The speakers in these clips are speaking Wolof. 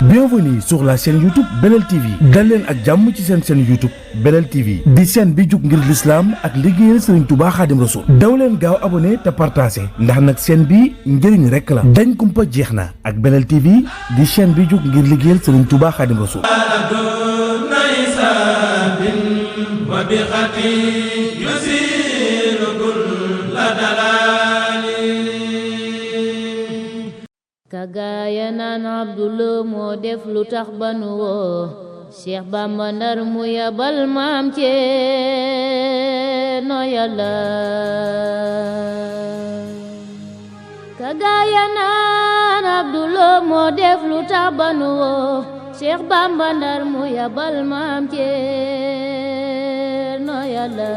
Bienvenue sur la chaîne YouTube Belel TV dal leen ak jàmm ci seen chaîne YouTube Belel TV di chaîne bi jug ngir l'islam ak liggéeyal Serigne Touba Khadim Rassoul daw leen gaaw abonné te partagé ndax nag chaîne bi njëriñ rek la dañ kumpa jeex na ak Belel TV di chaîne bi jug ngir liggéeyal Serigne Touba Khadim Rassoul kagaaya naan Abdullah moo def lu tax ba nu woo Cheikh Bamba Ndar mu yabal maam Ceerno Yàlla kagaaya naan Abdullah moo def lu tax ba nu woo Cheikh Bamba Ndar mu yabal maam Ceerno Yàlla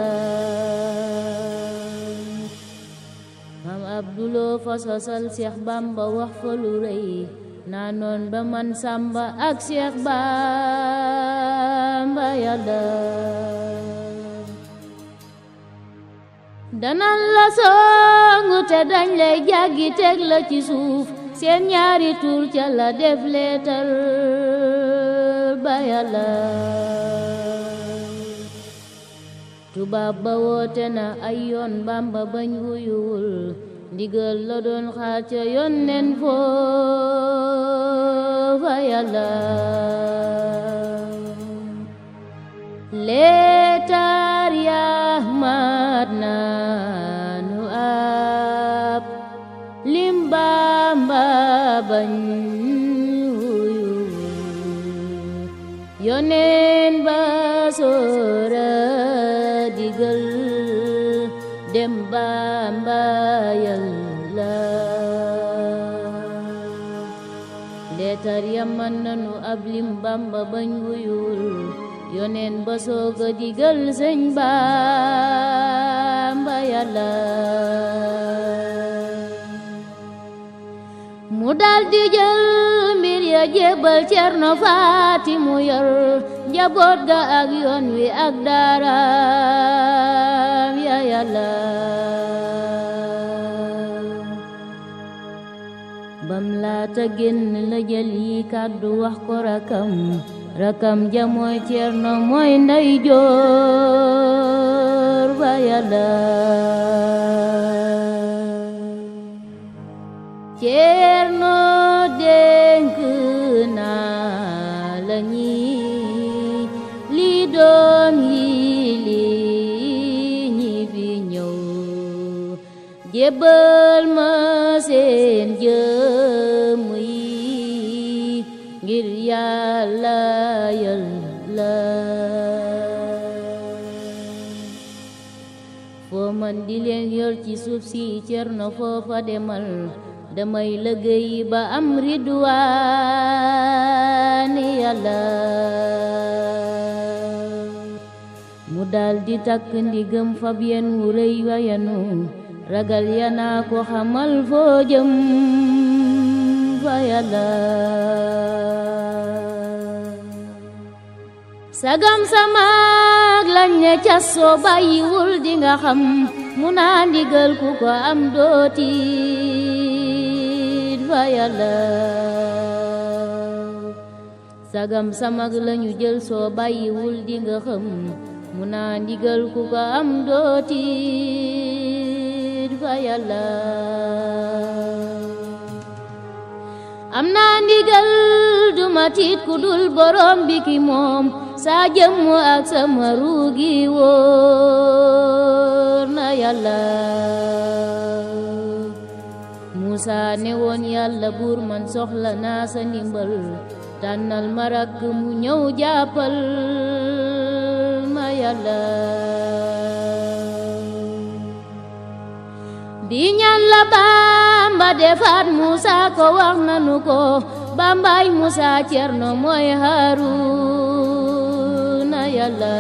Abdullah fa sosal Cheikh Bamba wax fa lu rëy naa noon ba man Samba ak Cheikh Bamba Yàlla danan la songu te dañ lay jàggi teg la ci suuf seen ñaari tur ca la def leetar ba Yàlla tubaab ba woote na ay yoon Bamba bañ wuyuwul ndigal la doon xaar ca yónneen foofa Yàlla leetar yaa mat naanu ab lim Bamba bañ wuyu yónneen ba soora digal dem Bamba Yàlla leetar ya man nanu ab lim Bamba bañ wuyul yoneen ba sooga digal sëñ Bamba Yàlla mu daldi jël mbir ya jébbal Cerno Faati mu yor njaboot ga ak yoon wi ak daaraam ya Yàlla bam laata génn la jël yi kàddu wax ko rakam ja mooy Cerno mooy ndey joor ba Yàlla Cerno dénk naa la ñi li doom yi li ñi fi ñëw jébbal ma seen jëm yi ngir Yàlla Yàlla foo man di leen yor ci suuf si Cerno foofa demal damay liggéey ba am ridwaani Yàlla mu daldi takk ndigam fab yen wu rëy wa yanu ragal yanaa ko xamal foo jëm fa Yàlla sagam samaag lañ ne cas soo bàyyiwul dinga xam mu naa ndigal ku ko am dootiit fa Yàlla sagam samag lañu jël soo bàyyiwul dinga xam mu naa ndigal ku ko am dootiit fa Yàlla am naa ndigal duma tiit ku dul borom bi ki moom saa jëmm ak sama ruugi wóor na Yàlla Musa ne woon Yàlla buur man soxla naa sa ndimbal tànnal ma rakk mu ñëw jàppal ma Yàlla di ñaan la Bamba defaat Musa ko wax nanu ko Bambaay Musa Cerno mooy Haaruna Yàlla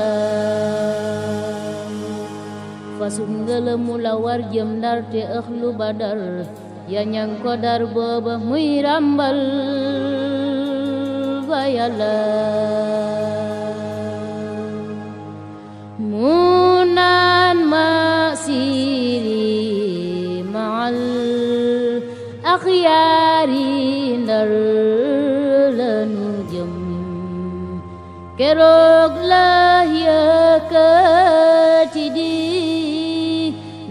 fasum ngëlëmu la war jëm Ndar te ëxlu Badar ya ñang ko dar booba muy ràmbal fa Yàlla mu naan ma siri maal axyaari Ndar lanu keroog la yëkkati di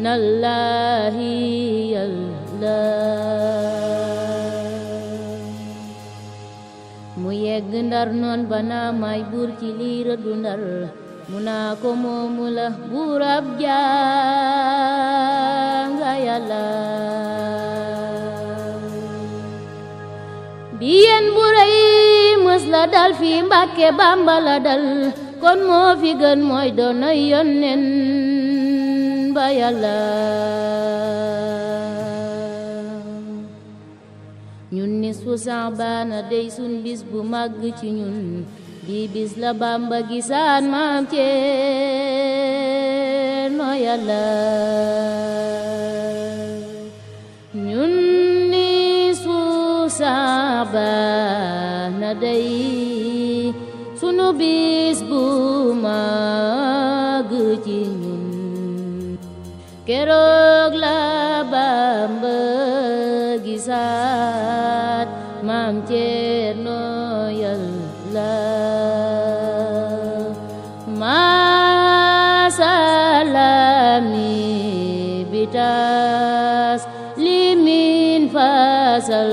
nallahi yàlla mu yegg ndar noon bana may buur ci lii rëddu ndar mu naa ko moomu la buur ab jaanga yàlla bi yéen bu rëy mës la dal fi Mbàkke Bàmba la dal kon moo fi gën mooy doona yonnen ba yàlla ñun nisfu Saabana dey sun bis bu màgg ci ñun bi bis la Bàmba gisaan maam Ceerno yàlla ñun nisfu Saabana dey sunu bis bu màgg ci ñun keroog la Bàmba gisaat maam Ceerno yàlla masalami bitas limin fasalli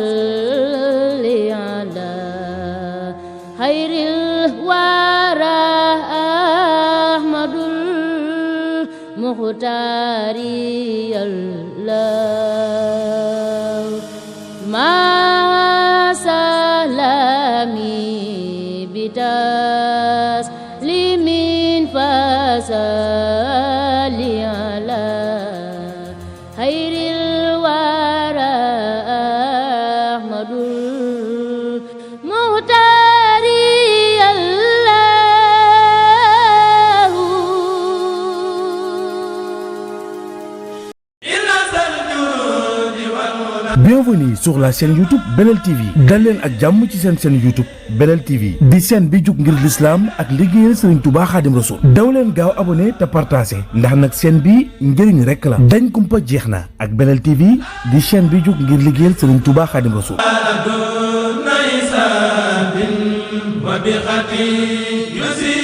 ala khairil wara ahmadul muhtari yàlla masalami bitas limin fasali ala khairil wara ahmadul muhtari Bienvenue sur la chaîne YouTube Belel TV dal leen ak jàmm ci seen chaîne YouTube Belel TV di chaîne bi jug ngir l'islam ak liggéeyal Serigne Touba Khadim Rassoul daw leen gaaw abonné te partagé ndax nag chaîne bi njëriñ rekk la dañ kumpa jeex na ak Belel TV di chaîne bi jug ngir liggéeyal Serigne Touba Khadim Rassoul wa bi khati